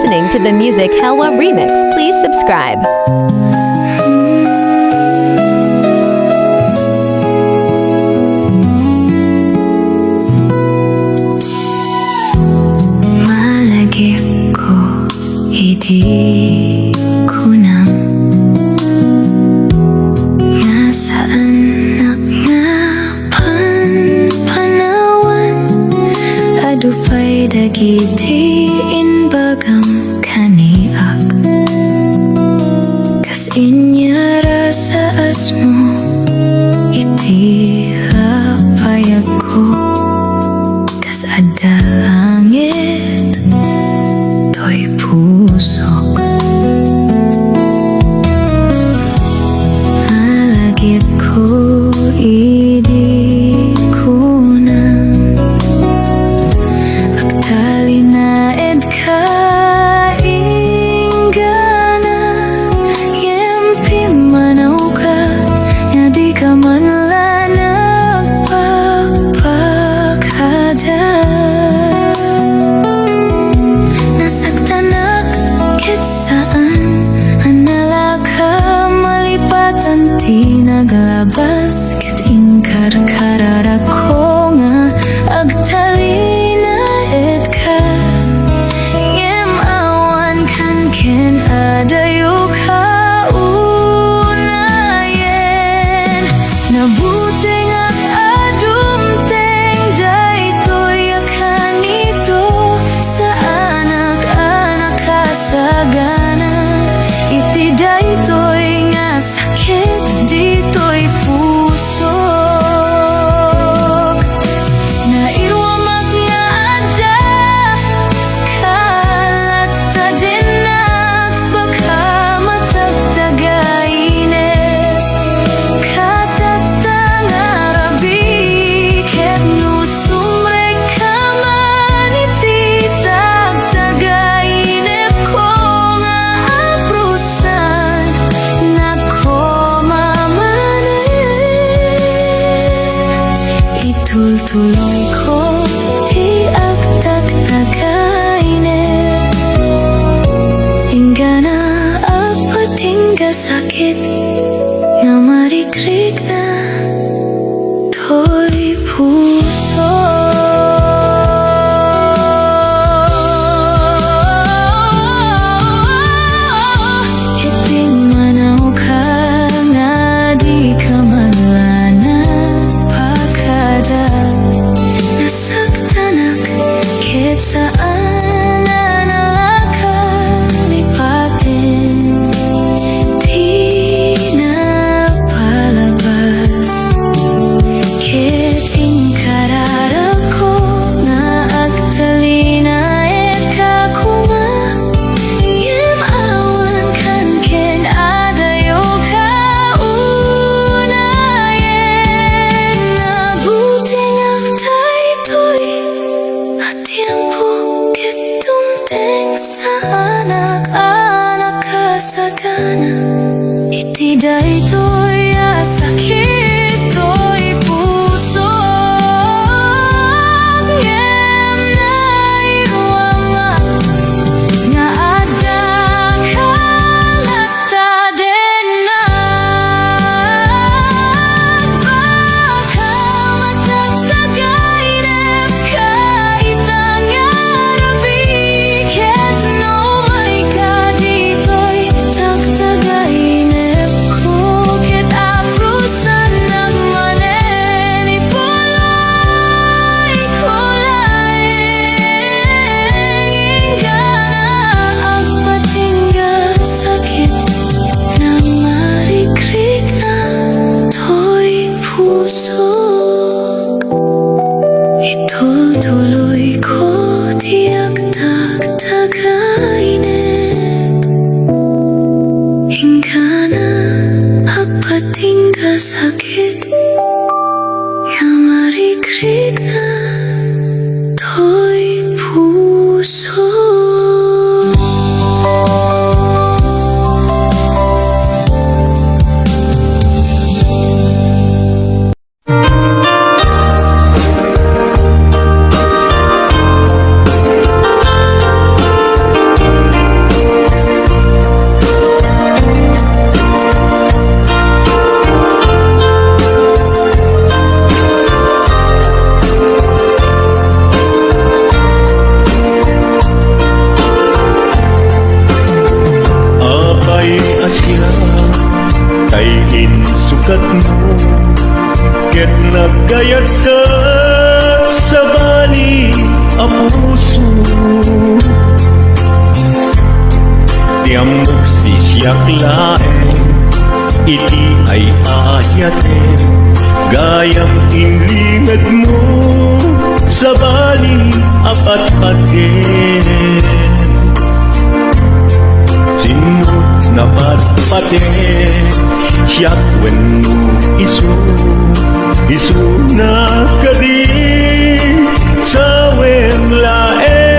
listening to the Music Helwa remix. Please subscribe. Malagip ko, hindi ko nam nga saan nga panawan adupay dagitiin bagam kaniak kas inyara sa asmo iti lapayag ko kas ada langit to'y pusok malagip ko idi kunang agtali na ed ka inggana yempi manaw ka nga di ka man nagpagpakada nasaktan akit saan anala ka malipatan ti naglabas ket ingkar karara ko nga agtali na et ka yem awan kan ken adayo ka unayen nabuti nga adumteng daytoy akanito sa anak-anak kasagana iti daytoy nga sakit dito'y pusok nairwamak nga adda kalata dinak baka matagtagayinep katatang arabi ket no sumrek ka man iti tagtagayinep ko nga aprusan nako itultuloy ko ti agtagtagayinep inggana apatingga sakit nga marikrik na to'y puso iping manaw ka nga di ka manlanan pagkada nasaktan ak ket saan anala lipatin di napalabas ket ingkarara ko nga agtali na et kakuma yem awan kan ken adayo ka unayen nabuting ang daytoy at tiempo ket dumteng sa anak-anak kasagana iti daytoy sakit to'y pusok yem nairwangak nga adda kalata denak baka matagtagayinep ka itang arabi ket no may ka dito'y tagtagayinep ko ket aprusan Tiamok si siyak laeng, iti ay ayaten, gayam inlingad mo, sa bali apat paten. Sinut na patpaten, siyak wenno isu na kadi, sa wemlaen.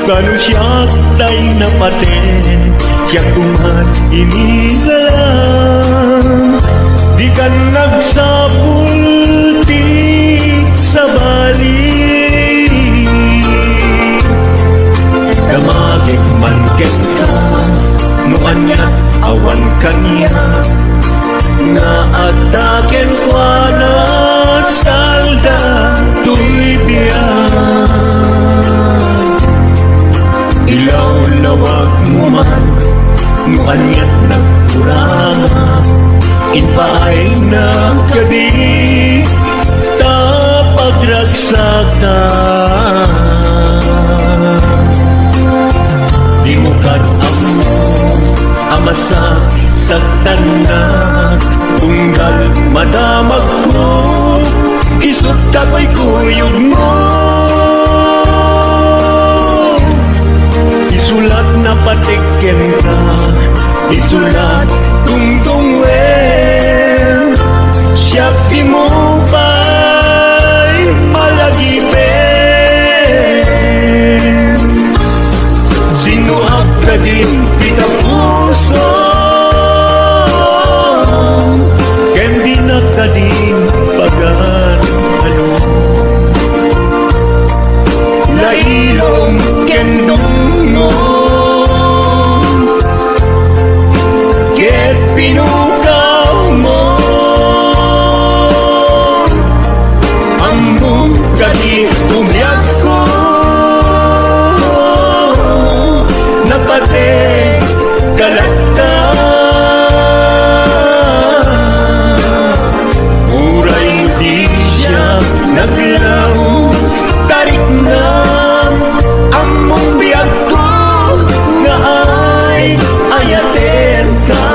Kanu siyak tay na paten, siyak tungan inilalang, di ka nagsapulti sa bali. Damagig man ket ka, nuan niya awan kanya, nga ataken kwa na salda tuy biyan. Ilaw-lawag mo man, nuan niya't nagkurama, inpaay na kadi, tapagragsakan. Di mo amo, amasa sa tanan, tunggal madamag ko, isut kako'y kuyog mo. Isulat na patiken ka, isulat tungtungwen, siyak di mo ba'y malagipin. Sino ak ka din kita puso, ken di na ka din pagan ano. Lailong ken dungong, ket pinukaw mo, among kadi umyak ko, napate kalagta. Uray di siya naglaw, tarik na among biyag ko, nga ay ayaten ka.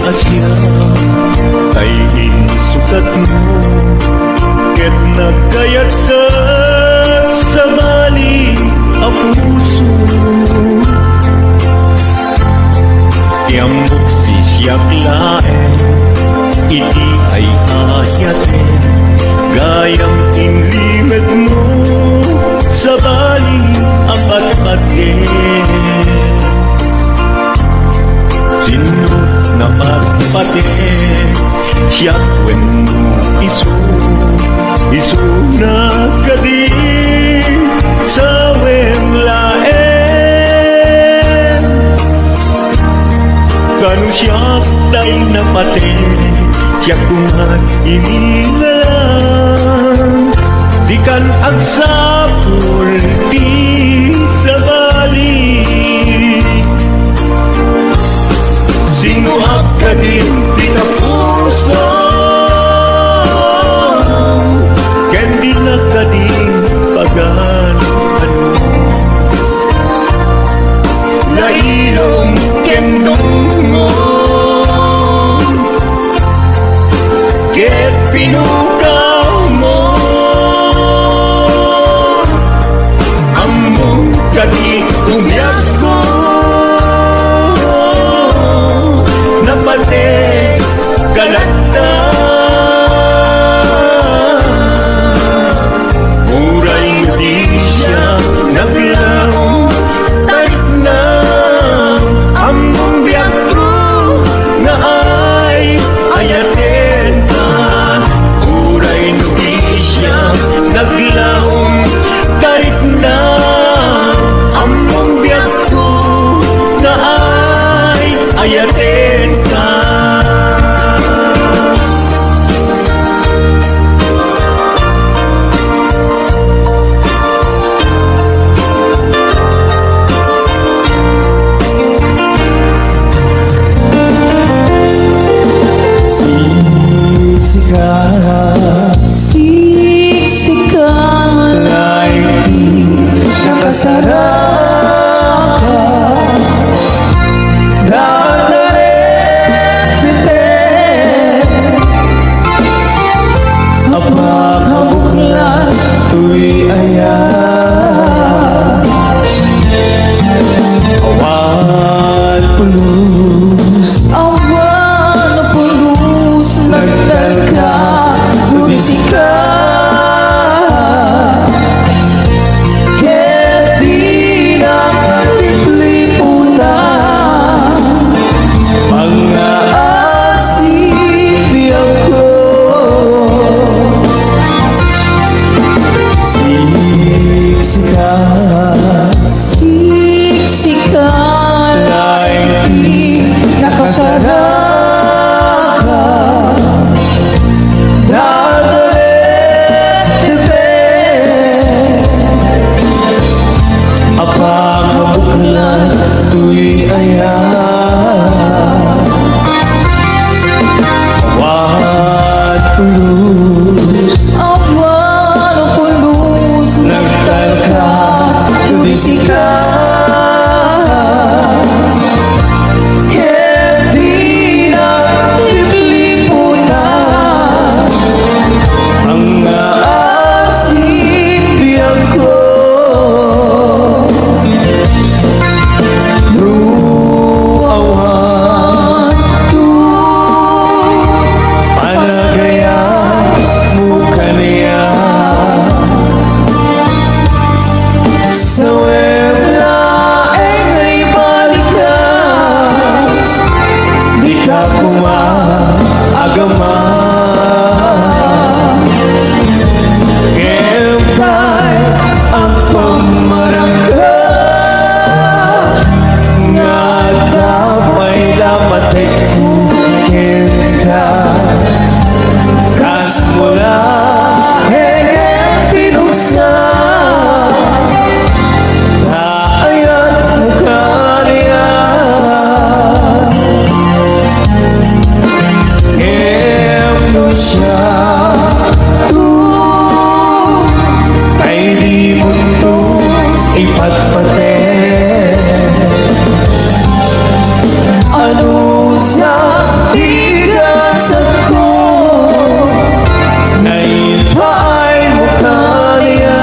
Asya ay insukat mo, ket nagkayat ka sa bali a puso. Tiambok si siyak laeng, iti ay ayaten, gayam inlingad mo, sa bali apat paten. Sinut na patpaten, siyak wenno isu na kadi, sa wemlaen. Kanu siyak tay na paten, siyak kungan inilalang, di kan agsapul ti sa bali. Sino ak ka din kita puso, ken di na ka din pagan ano. Lailong ken dungong, ket pinukaw mo, among kadi umyak ko, napate kalagta. Muray di siya naglaw, tarik na among biyag ko, nga ay ayaten ka. siya to ay di mo to ipagpatin. Ano sa tigasan ko ngayon ba ay mukha niya?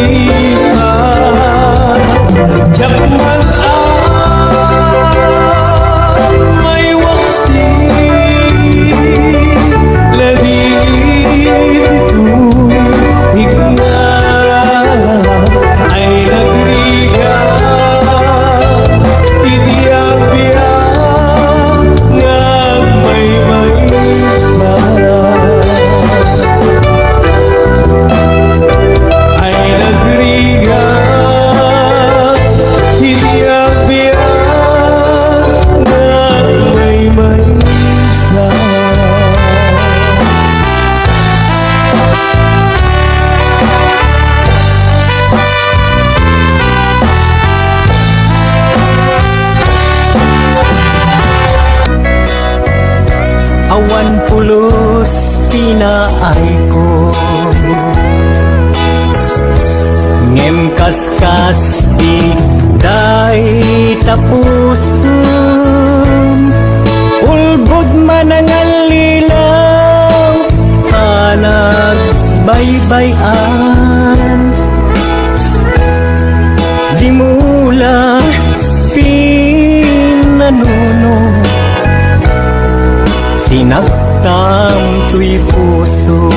lipat Jakman ang may waksi Ladid ito'y higna Ay nagriga Itiapia nga may maysa Ay nagriga Itiapia nga may maysa Awan pulos pinaay ko Ngem kaskas di day tapusun Ulbod man ang alilaw Hanag baybayan Di mula pinanuno Sinagtam tuy puso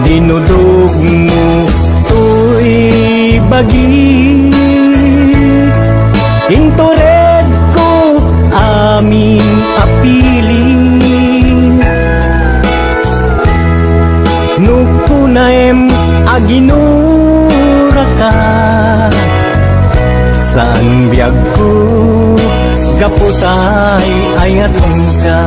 Dinudog mo tuy bagi Intured ko aming apili Nukunaem aginura ka Saan biyag ko Gaputay ayatong ka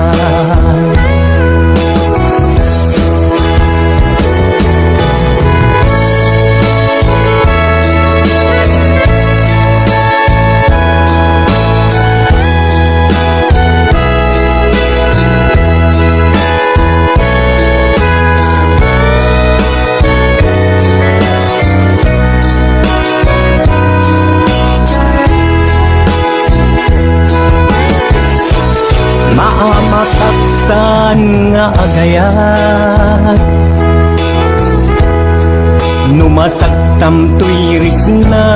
Maamataksan nga agayat Numasaktam tuirik na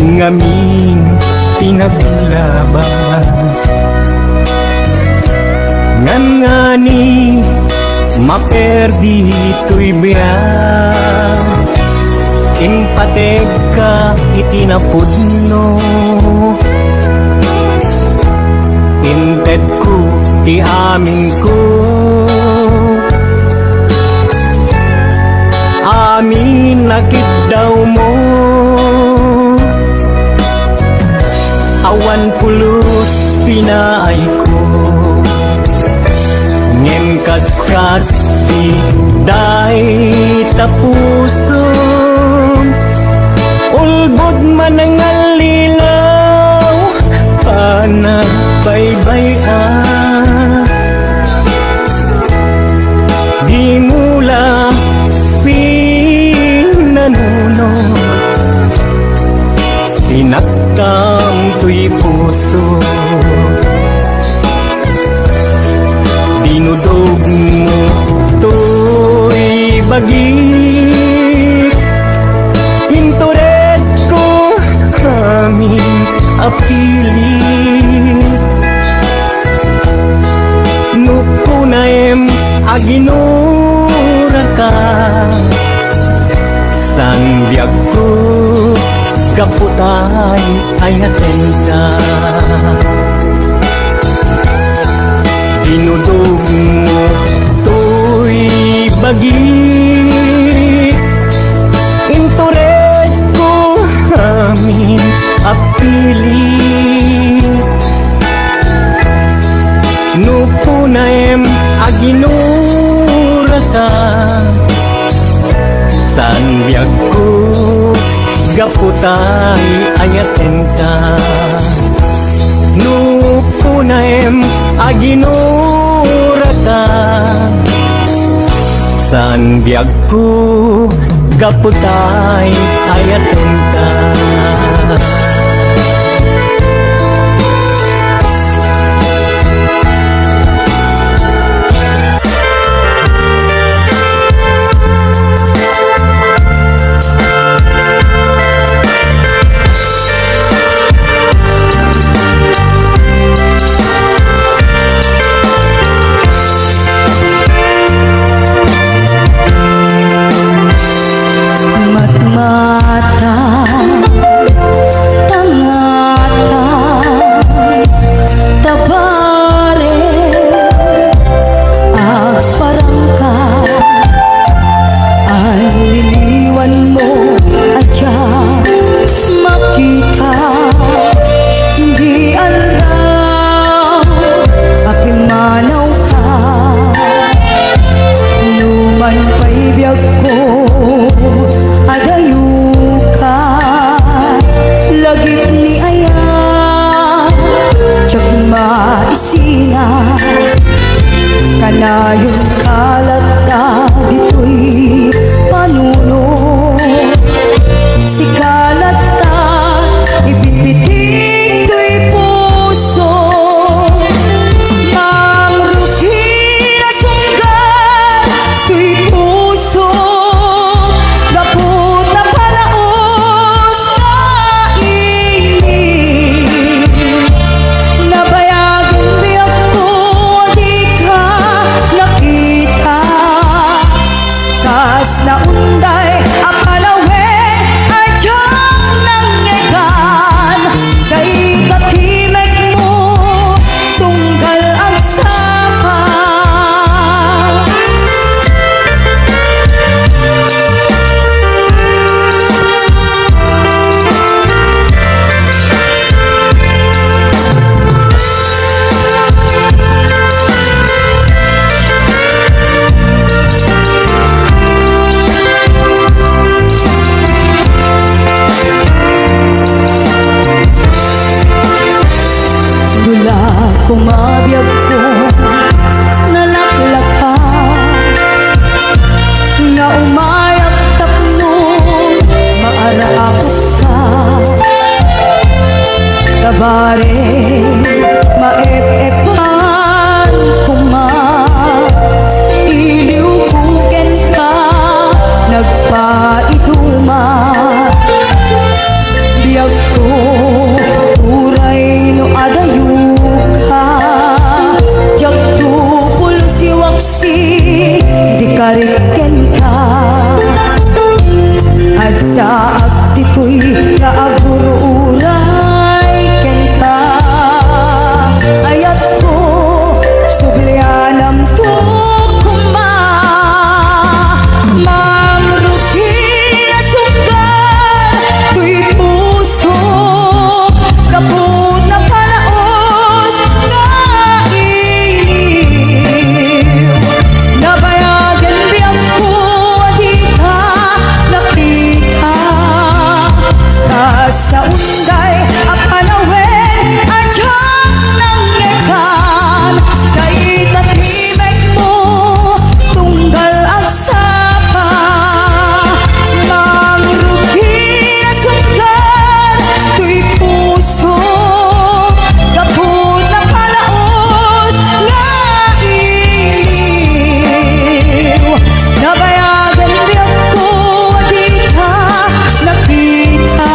Ngaming pinaglabas Ngan nga ni maperdi tuy biyag Impateg ka itinapudno Inted ko ti amin ko Amin nakit daw mo Awan pulos pinaay ko Ngem kaskas ti day tapuson Ulbod man ang alilaw Panagbaybayan Di mula pinanunod Sinaktam tuy puso Dinudog mo tuy bagi Intured ko aming apili Nukunaem aginura ka San biyag ko kaputay ayaten ka Dinudog mo tuy bagi Intured ko amin apili Nukunaem aginura ka San biyag ko gaputay ayaten ka Nukunaem aginura ka San biyag ko gaputay ayaten ka Nayon kalata dito'y panuno. Si kalata ipipitik to'y puso. Mangruti na sunggan to'y puso. Gapot na palaos na inig. Nabayagan biyak ko di ka nakita. Kas na unday apalawen adyang nangyagan. Kay katimek mo tunggal ang sapa. Dula kumabiyag ko nalaklaka. Na umayap tapno maaraakot ka. Kabare maep-epan kuma. Iliw-kuken ka nagpaituma. Biyag ko uray no adayo ka. Jak tu pulsi waksi di kariken ka. Adda ak dito'y kaagur uray ken ka. Ayat ko sublianam to kuma. Mangruti na sunggan to'y puso. Kaput na palaos na iniw. Nabayagan biyang ko di ka nakita. Kas na unday apanawen adyang nangyagan. Kay katimek mo tunggal ang sapa. Mangruti na sunggan to'y puso. Kaput na palaos nga iniw. Nabayagan biyag ko di ka nakita.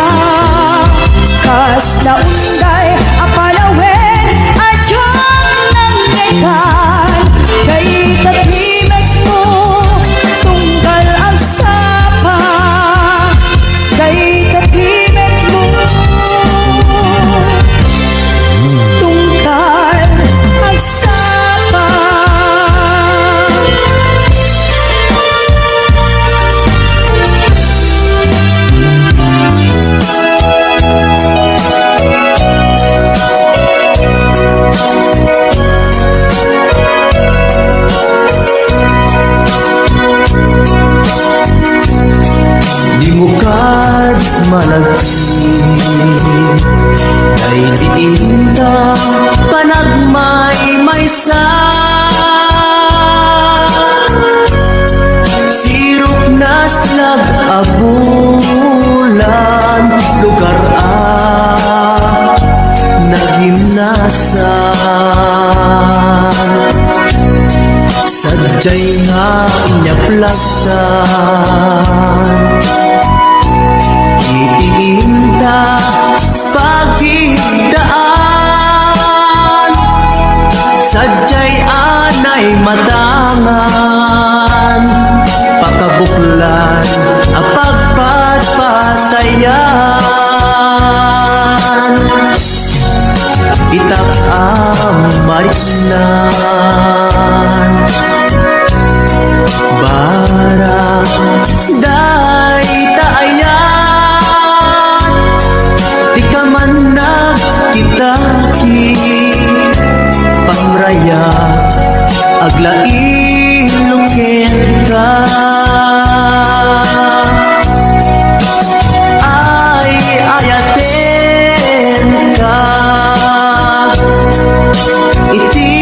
Kas na unday apalawen adyang nangyagan. Kay katimek mo tunggal ang sapa. Kay katimek mo tunggal ang sapa. Di mo kad malagsin. Kay diinta panagmay maysa. Sirok na slag abulan. Lugar nagimnasan. Sadyay nga inyaplagsan. Iinta pagdaan. Sadyay anay matangan. Pakabuklan ang pagpapatayan. Itak ang marinan. Barang day taayan. Di ka man nagkitaki. Pamraya aglain luken ka. Ay ayaten ka. Iti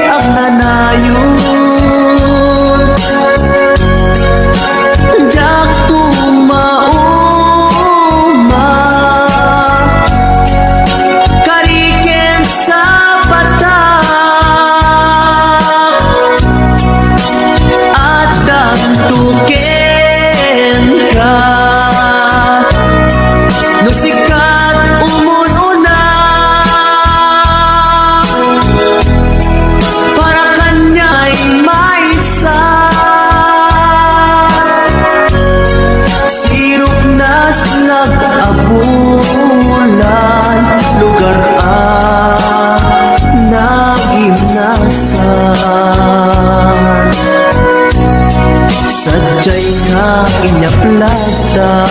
ang nanayon. inyaplasan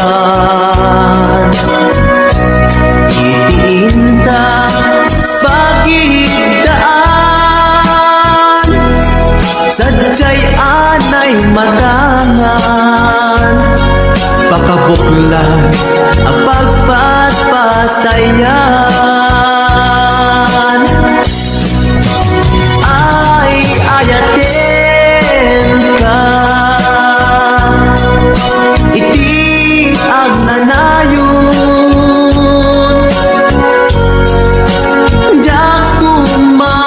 Itiinta pagidaan Sadya'y anay matangan Pakabuklan ang pagpaspasayan Ay ayatin ka Iti ang nanayon Diyak kumauma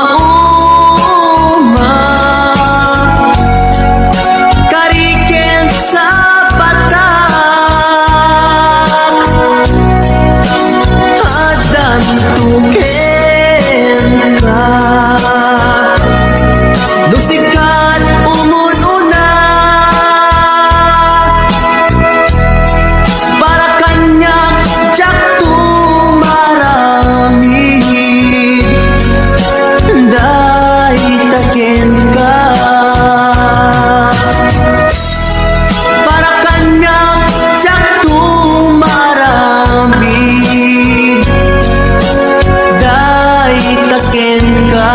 Kariken sa batak Adan tuken ka Lusikat umununa Para kanyang tiyak tumarami Dahil takin ka Para kanyang tiyak tumarami Dahil takin ka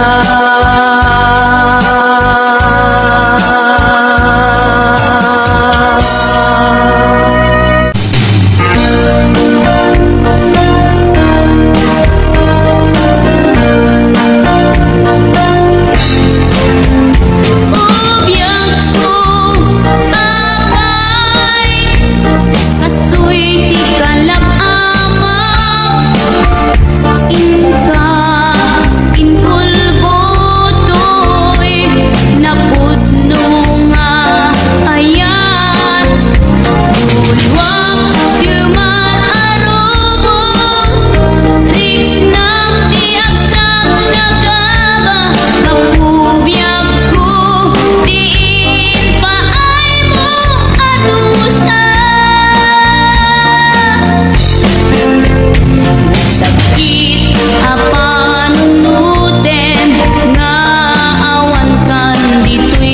Ubiyang ko apay Kastoy di ka lang amaw Inka inpulbo to'y napudno nga ayan Bulwak duman arubos Riknang tiagsak sa gaba Kapubiyag ko diin paay mo adusa Sakit apanunuten nga awan kan dito'y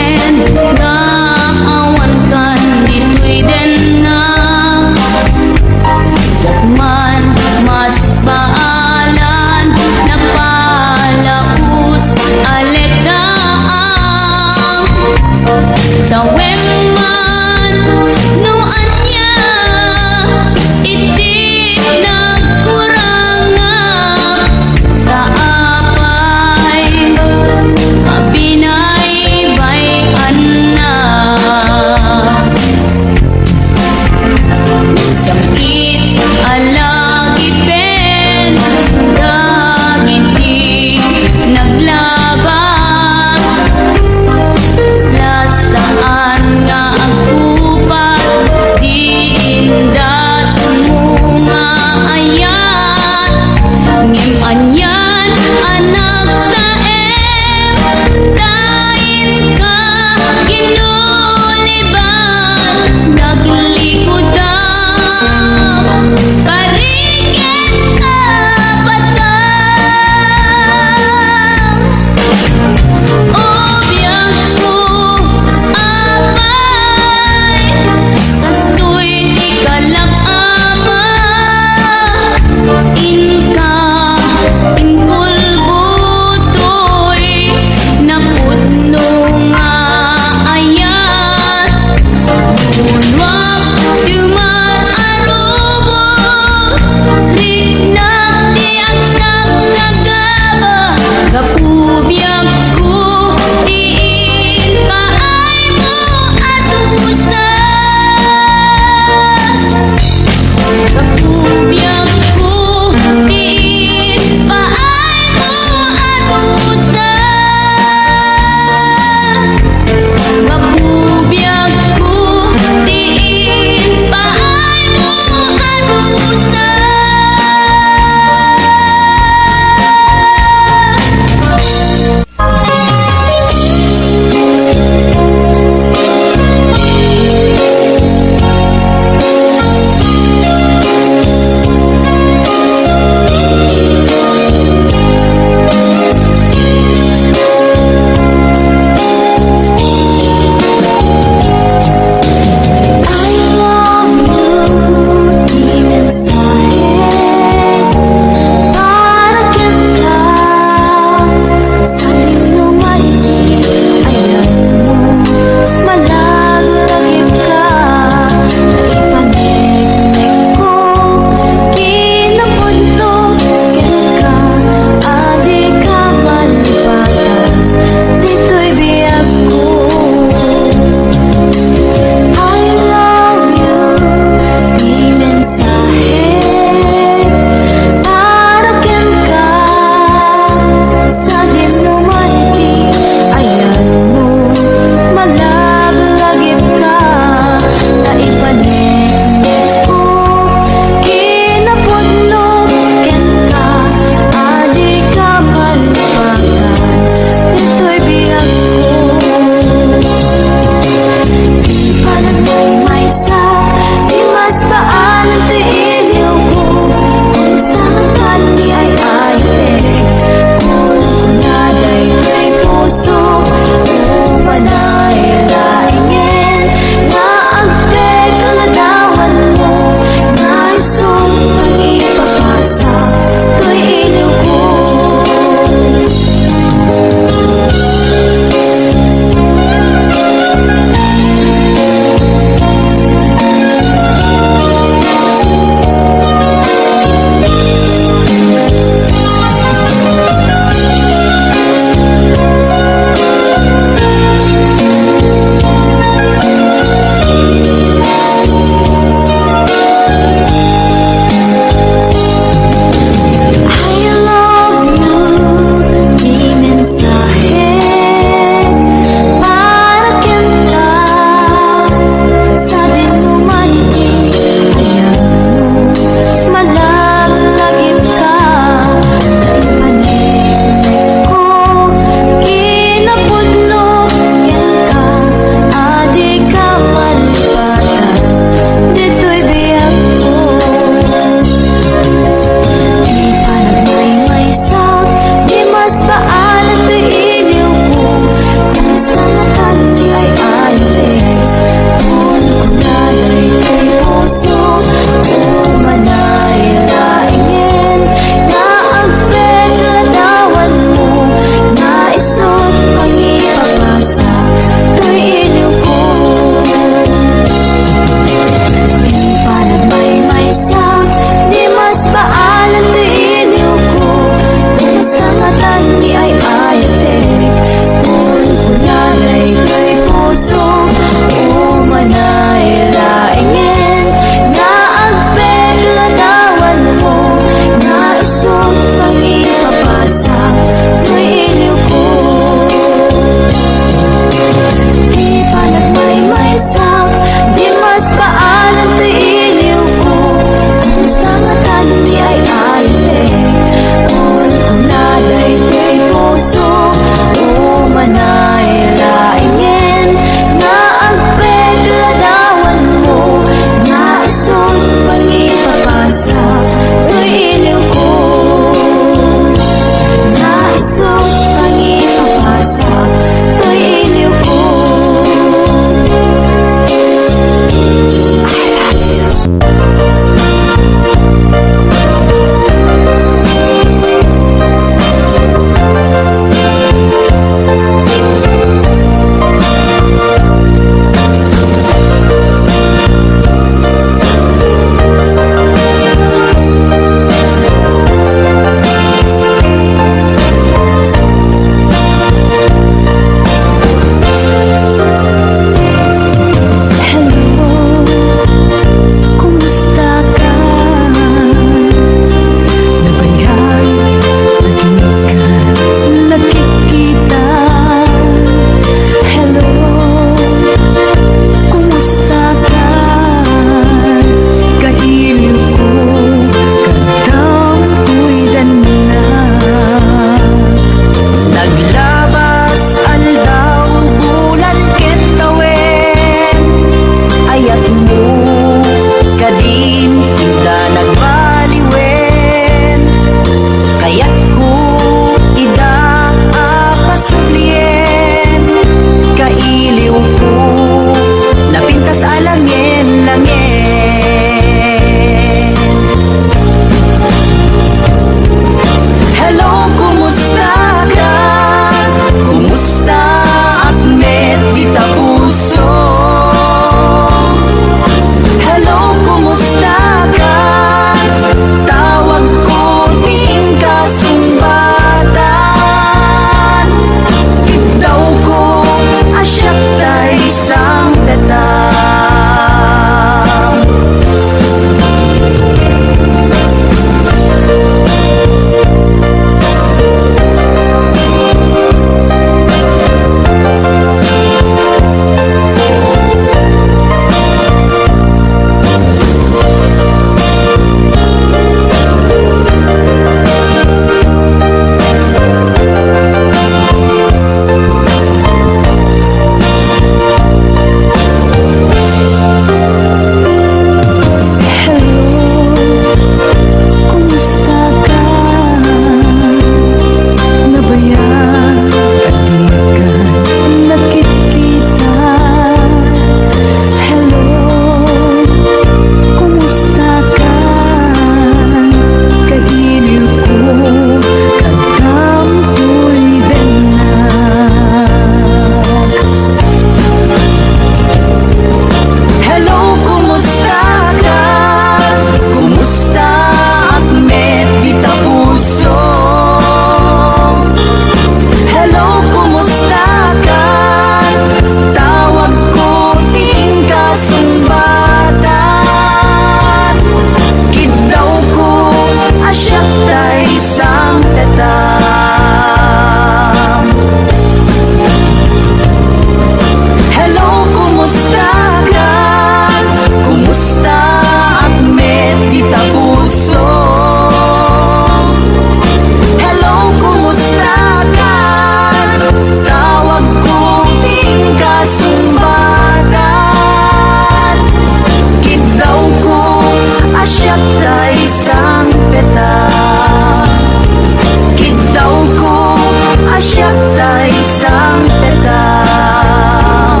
sa isang petang.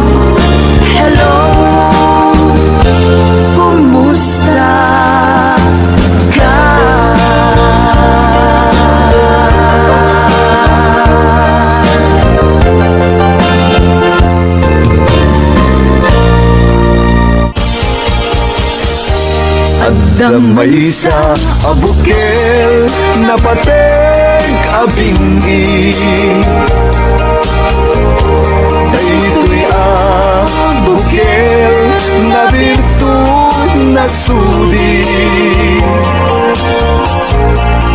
Hello, kumusta ka? Damay sa abukel na pateg abingi. Daytoy abukel na birtud na sudi.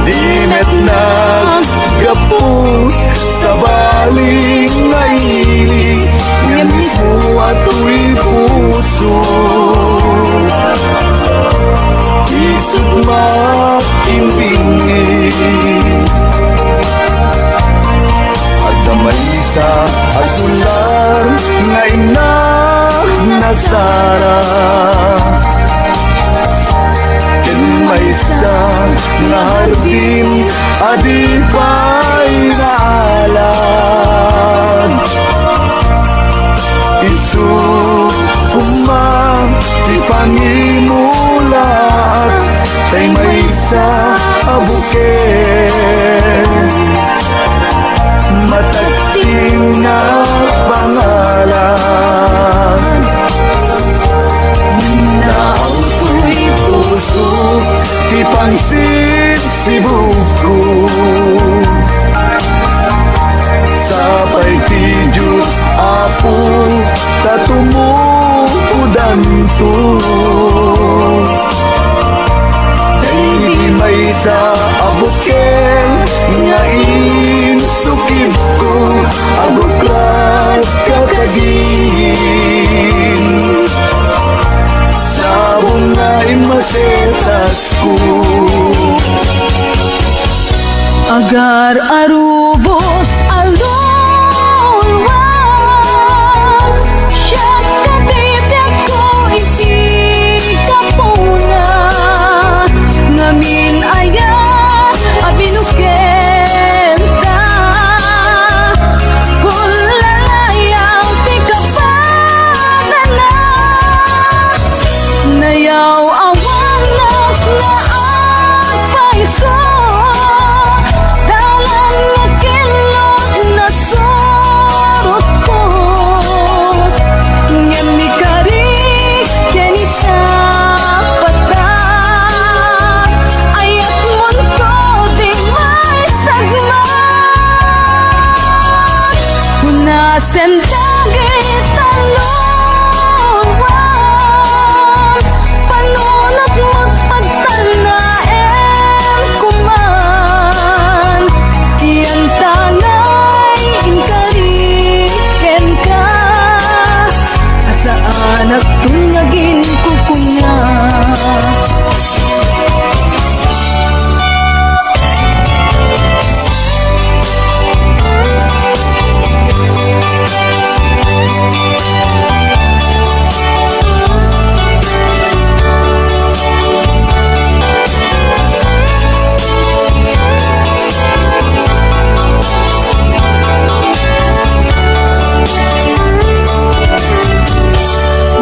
Di met naggapu sa baling ngayon, nga mismo ato'y puso. Isip makimbingi at damay sa asular nga ina nasara. Ken may sa nga hardin adi pa'y naalan. Isu kumang di pangimulat tay may sa abukel matagting na pangalan. Naauto'y puso di pansin si buko sapay ti Diyos Apo tatumudan to. Di may sa abukel nga insukib ko abuklat kakagin sa bungay masetas ko. Agar arubos alulwang siya katibyak ko iti kapuna ngamin ayan abinuken ka hulalayaw ti kapana nayaw awang naklaan paiso dalan nga kilot na sorot ko ngem ni kari keni sa patan ayat mon ko di may sagma hunasen dagit talunwan panunot mo't pagtanaem kuman yan tanay inkariken ka asaan at tunyagin kukunya.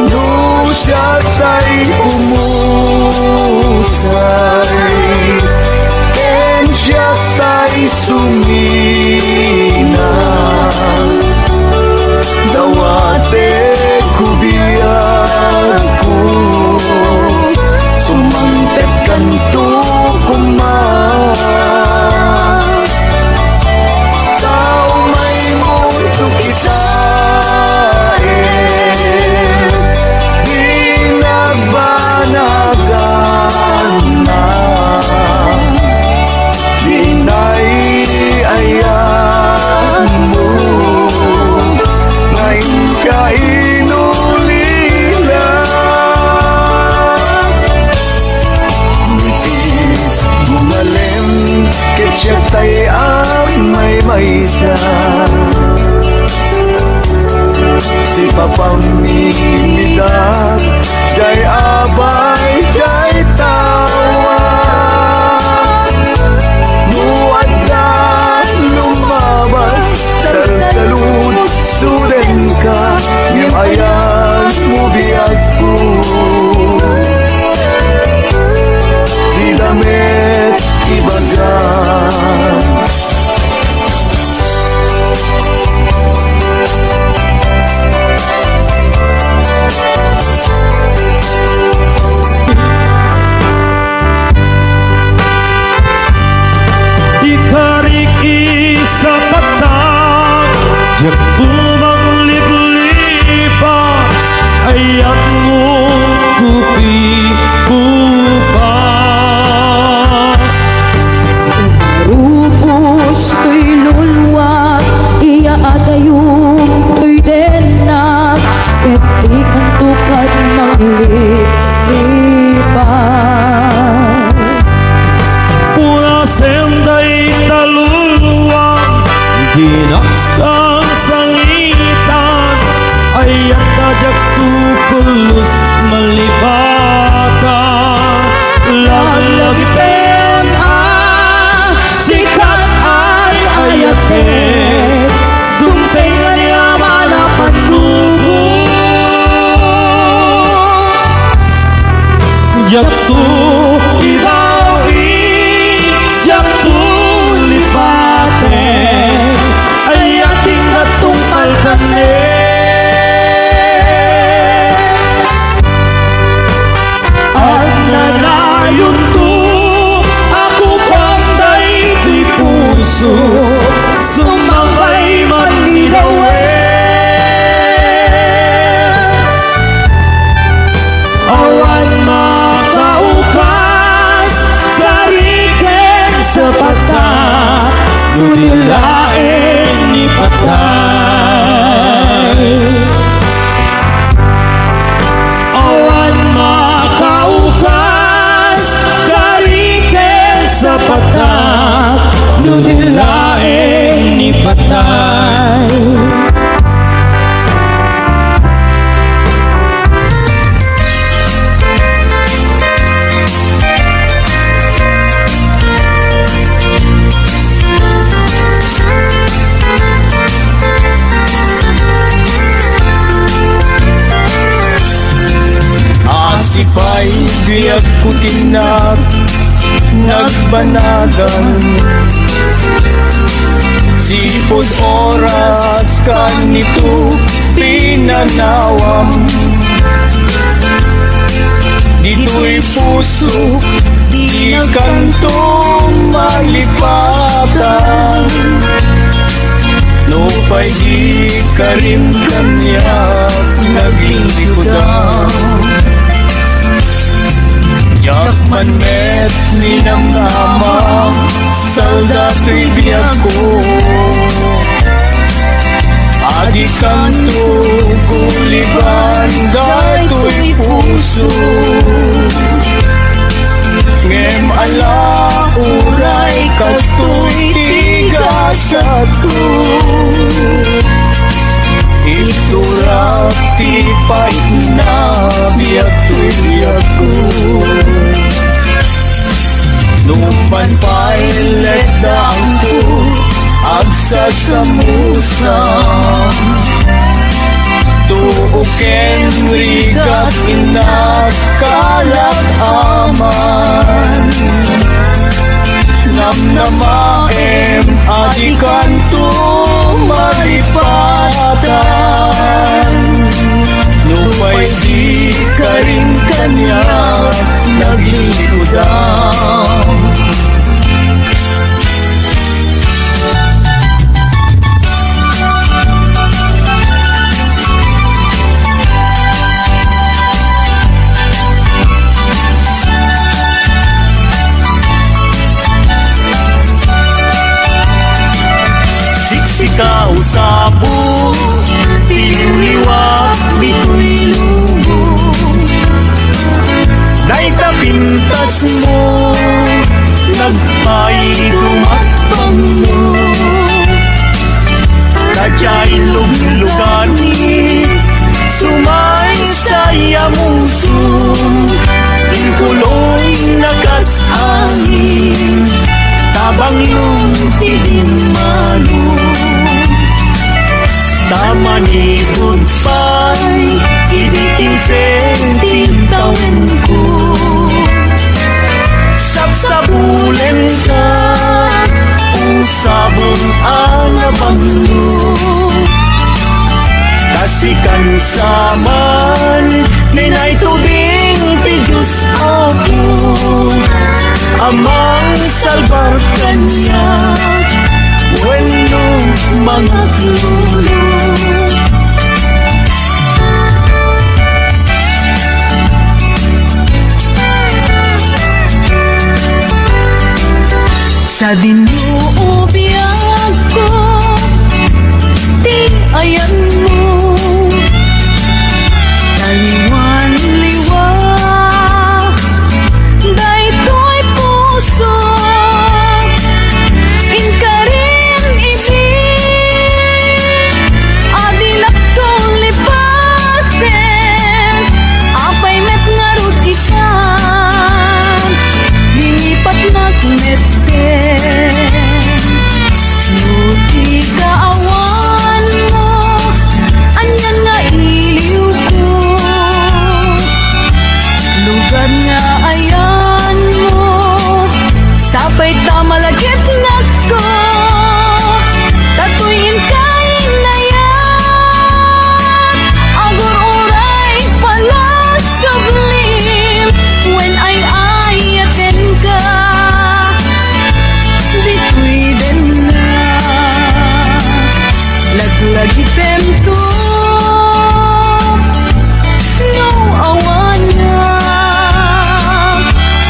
No siya tay umusay ken siya tay sumina dawate kubiyan ko sumangpet kanto kuman tao may mundo kisain di nagbanagan na dinay-ayan mo ngayon ka inulila ngiti gumalem ket siya tay ang may maysa si papamimidak jay abay jay tawa muad na lumabas sa banagan. Sipod oras kanito pinanawam. Dito'y puso di kanto malipatan. No pa'y di ka rin kanyak naging likodan. Jakman met ninamnama saldato'y biyag ko. Adi kanto kuliban dato'y puso. Ngem ala uray kasto'y tigasat ko. Iturak ti pait na biyag tuyag ko. Numan pa'y letang ko agsasamusa. Tuuken rigat inakalat aman. Namnamaem adikan to malipatan. Nupay di ka rin kanya naglikudan. Ikaw sabo, tiliwak dito'y lubong. Dahil tapintas mo, nagpailumatpang mo. Kadya'y luglugani, sumay saya muso. Inkuloy nakas-angin, tabang lutilim mano. Tamani goodbye, ibitin senting taon ko. Sapsabulen ka, usabong alabang mo. Kasikan saman, ninay tubing tijus ako. Amang salbar kanya, weno mga klulo. Sa dinuubiyag ko, di ayan mo. Taliwan-liwa, daytoy puso. Inkarin ibig, adilak tong lipaten. Apay met ngarut ikan, linipat nagmet. Nuti kaawan mo, anyan nga iliw ko. Lugar nga ayan mo, sapay tamalagit na ko. Tatuyin kain na yan, agur oray pala sublim. When ay ayaten ka, lagi pemto, no awanya,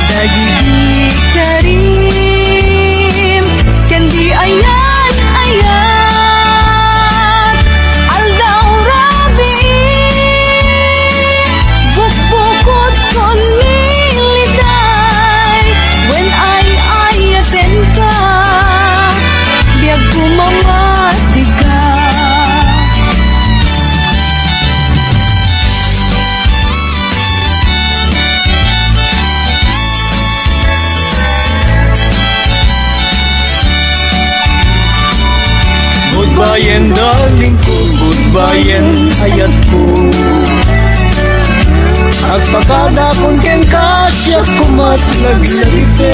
dagi di karim, kendi ayan ayan, aldaw rabi, bukbukot kon niliday, when ay ayaten ka, biag kumamati ka. Goodbye darling ko, goodbye ayat ko. Agpakadakon ken kasya kumat laglagitin.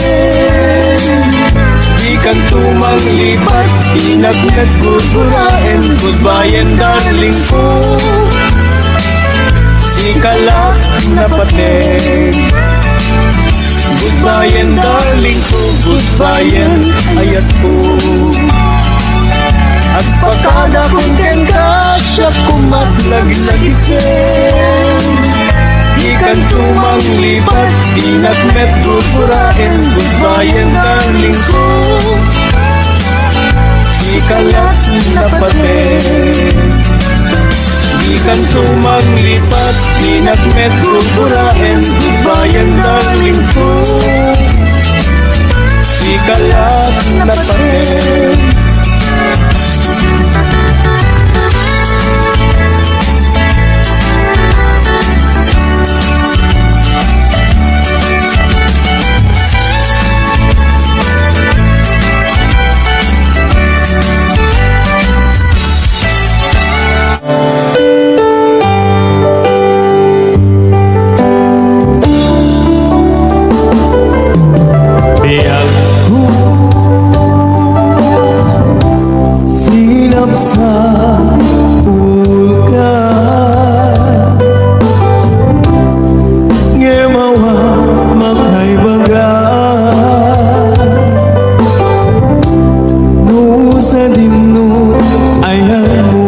Di kan tumang lipat, inagnet gugurain. Goodbye and darling ko, si kalak na pating. Goodbye and darling ko, goodbye and ayat ko. Agpakadakon ken kasya kumat laglagitin. Ikan tumang lipat, inagmet gugurain. Goodbye and darling ko, si kalat na pating. Ikan tumang lipat, inagmet gugurain. Goodbye and darling ko, si kalat na pating. Sinap sa ulka ngemawa makay bangga no sa dinno ayan mo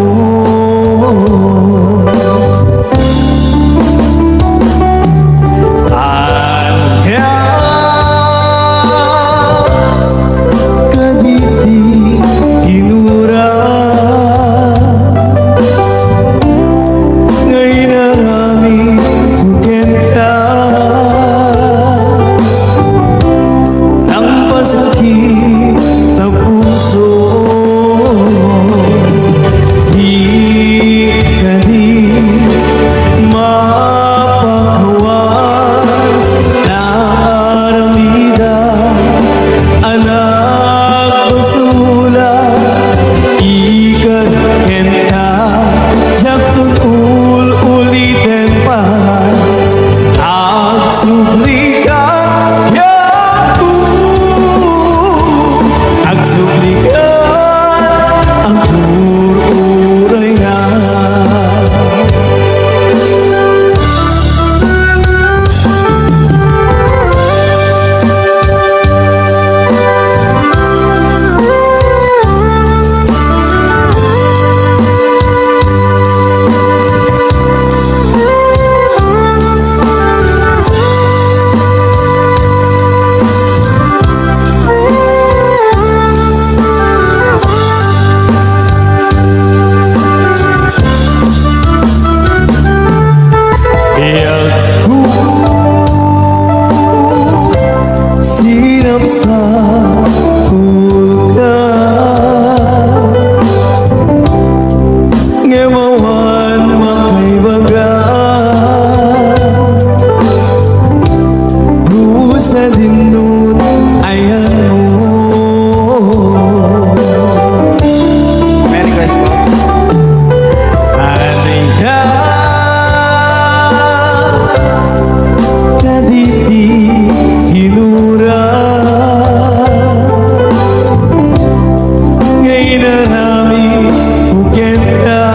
kaditi inura ngayon narami buken ka ng pasakit na puso. Di ka din mapagawa na aramida anak basula. Ikan kenta jaktun ulitin pa agsublikan yaku agsublikan ang uray nga. Sinap sa ulka ngemawan makay baga rusa dinun ayan mo. Merry Christmas po. Alika kaditi inura ngayon narami buken ka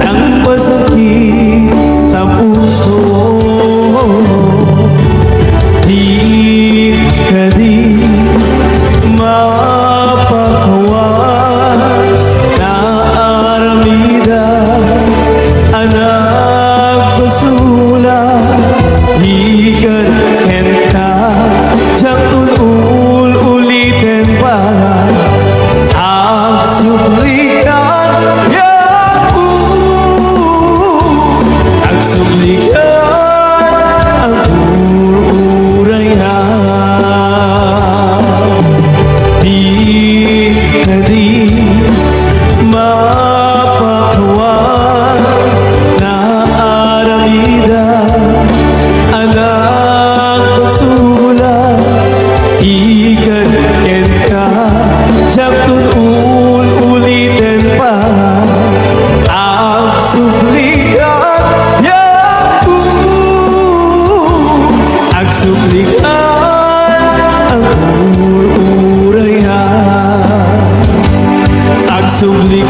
ng pasakit na puso. Di ka din mapagawa na aramida anak basula. Ikan kenta jaktun ulitin pa agsublikan yaku agsublikan ang uray nga. Di ka din mapagawa na aramida anak basula. Ikan kenta jaktun ulitin pa agsublikan Sugli